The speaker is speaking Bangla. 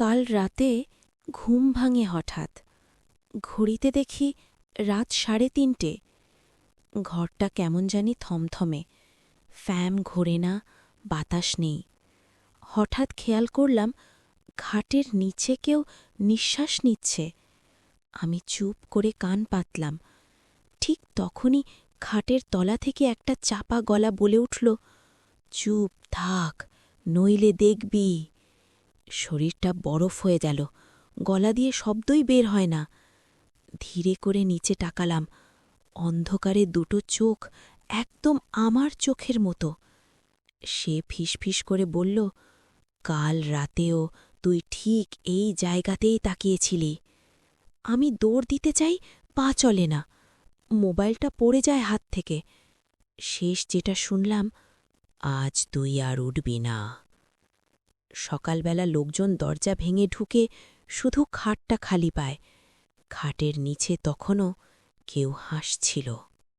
কাল রাতে ঘুম ভাঙে হঠাৎ। ঘড়িতে দেখি রাত ৩:৩০। ঘরটা কেমন জানি থমথমে, ফ্যান ঘোরে না, বাতাস নেই। হঠাৎ খেয়াল করলাম খাটের নিচে কেউ নিঃশ্বাস নিচ্ছে। আমি চুপ করে কান পাতলাম। ঠিক তখনই খাটের তলা থেকে একটা চাপা গলা বলে উঠল, চুপ থাক, নইলে দেখবি। শরীরটা বরফ হয়ে গেল, গলা দিয়ে শব্দই বের হয় না। ধীরে করে নিচে তাকালাম। অন্ধকারে দুটো চোখ, একদম আমার চোখের মতো। সে ফিসফিস করে বলল, কাল রাতেও তুই ঠিক এই জায়গাতেই তাকিয়েছিলি। আমি দৌড় দিতে চাই, পা চলে না। মোবাইলটা পড়ে যায় হাত থেকে। শেষ যেটা শুনলাম, আজ তুই আর উঠবি না। সকালবেলা লোকজন দরজা ভেঙে ঢুকে শুধু খাটটা খালি পায়। খাটের নিচে তখনও কেউ হাসছিল।